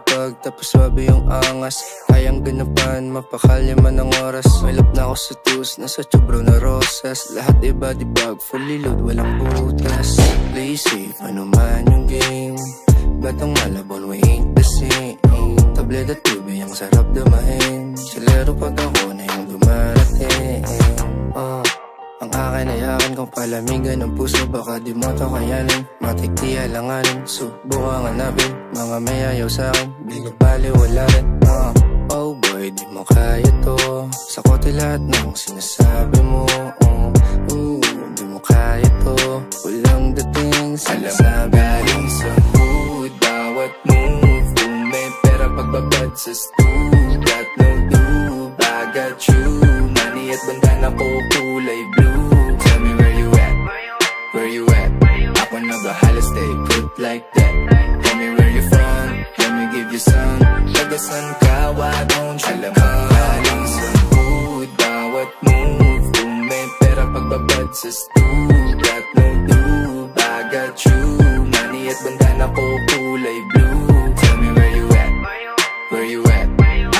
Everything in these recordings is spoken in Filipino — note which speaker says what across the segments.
Speaker 1: lumapag, tapos swabe yung angas. Kayang ganapan, mapakali man ang oras. May lap na ako sa tus, nasa tubro na rosas. Lahat body bag, fully load, walang butas. Play safe, ano man yung game. Batang malabon, we ain't the same. Tablet at tubig, ang sarap damahin. Silero pag ako na yung dumarating. Ang akin ay akin kung palamigan ng puso. Baka di mo to kayanin, matik di alanganin. Subukan hanapin, mga may ayaw sa'kin. Di ko baliwala rin. Oh boy, di mo kaya to. Sa kote lahat ng sinasabi mo. Di mo kaya to. Walang dating sinasabi. Galing sa hood, bawat move. Kung may pera pagbabad sa stool. Got no lube, I got you. Money at bandana ko kulay blue. Tell me where you at, where you at. Ako nag-ahala, stay put like that. Tell me where you from, let me give you some. Tagasan ka, why don't you alam come? Galing sa hood, bawat move. Kung may pera pagbabad sa stool. Got no lube, I got you. Money at bandana ko kulay blue. Tell me where you at, where you at.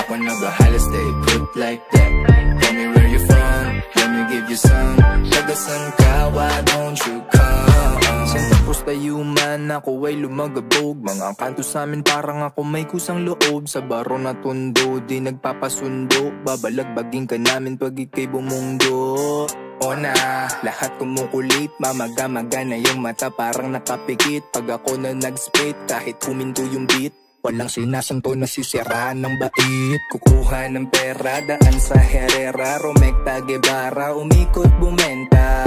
Speaker 1: Ako nag-ahala, stay put like that. Tell me where you from, let me give you some. Tagasan ka, why don't you come? Tapos tayo man, ako ay lumagabog. Mga kanto sa'min parang ako may kusang loob. Sa baro na tondo, di nagpapasundo. Babalagbagin ka namin pag ikay bumundo. O na, lahat kumukulit. Mamaga-maga na yung mata, parang nakapikit. Pag ako na nag-spit, kahit huminto yung beat. Walang sinasanto na sisiraan ng bait. Kukuha ng pera, daan sa Herrera. Romecta, Guevara, umikot, bumenta.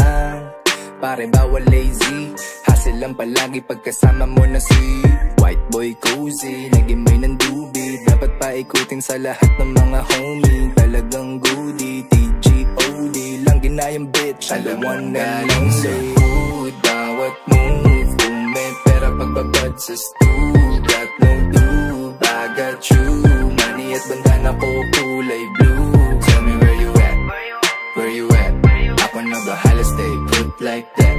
Speaker 1: Pare bawal lazy, hustle lang palagi pagkasama mo na si White boy cozy, nagimay ng dubi. Dapat paikutin sa lahat ng mga homie. Talagang goodie, TGOD lang ginayang bitch. Alam mo galing sa hood, bawat move. Kung may pera pagbabad sa stool. Got no lube, I got you. Money at bandana ko kulay blue. Tell me where you at, where you at. Ako nag-ahala, stay put like that.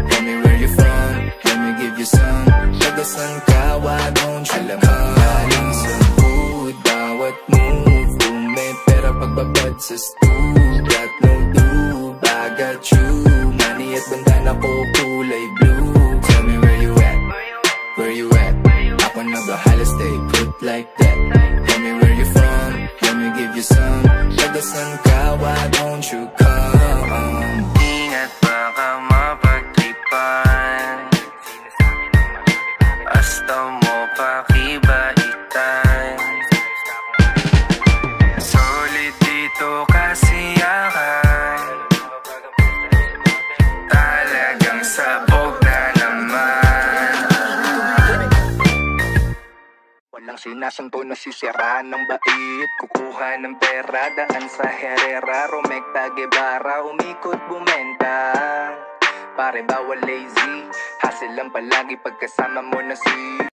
Speaker 1: Tell me where you from, let me give you some. Tagasan ka, why don't you alam come? Galing sa hood, bawat move. Kung may pera pagbabad sa stool. Got no lube, I got you. Money at bandana ko kulay blue. Tell me where you at, where you at. Ako nag-ahala, stay put like that. Tell me where you from, let me give you some. Tagasan ka, why don't you come?
Speaker 2: Ingat baka mapagtripan. Hasta mo pakibaitan. Solid dito kasiyakan. Talagang sabog na naman.
Speaker 1: Walang sinasanto na sisiraan ng bait. Kukuha ng pera, daan sa Herrera. Romecta, Guevara, umikot, bumenta. Pare bawal lazy, hustle lang palagi pagkasama mo na si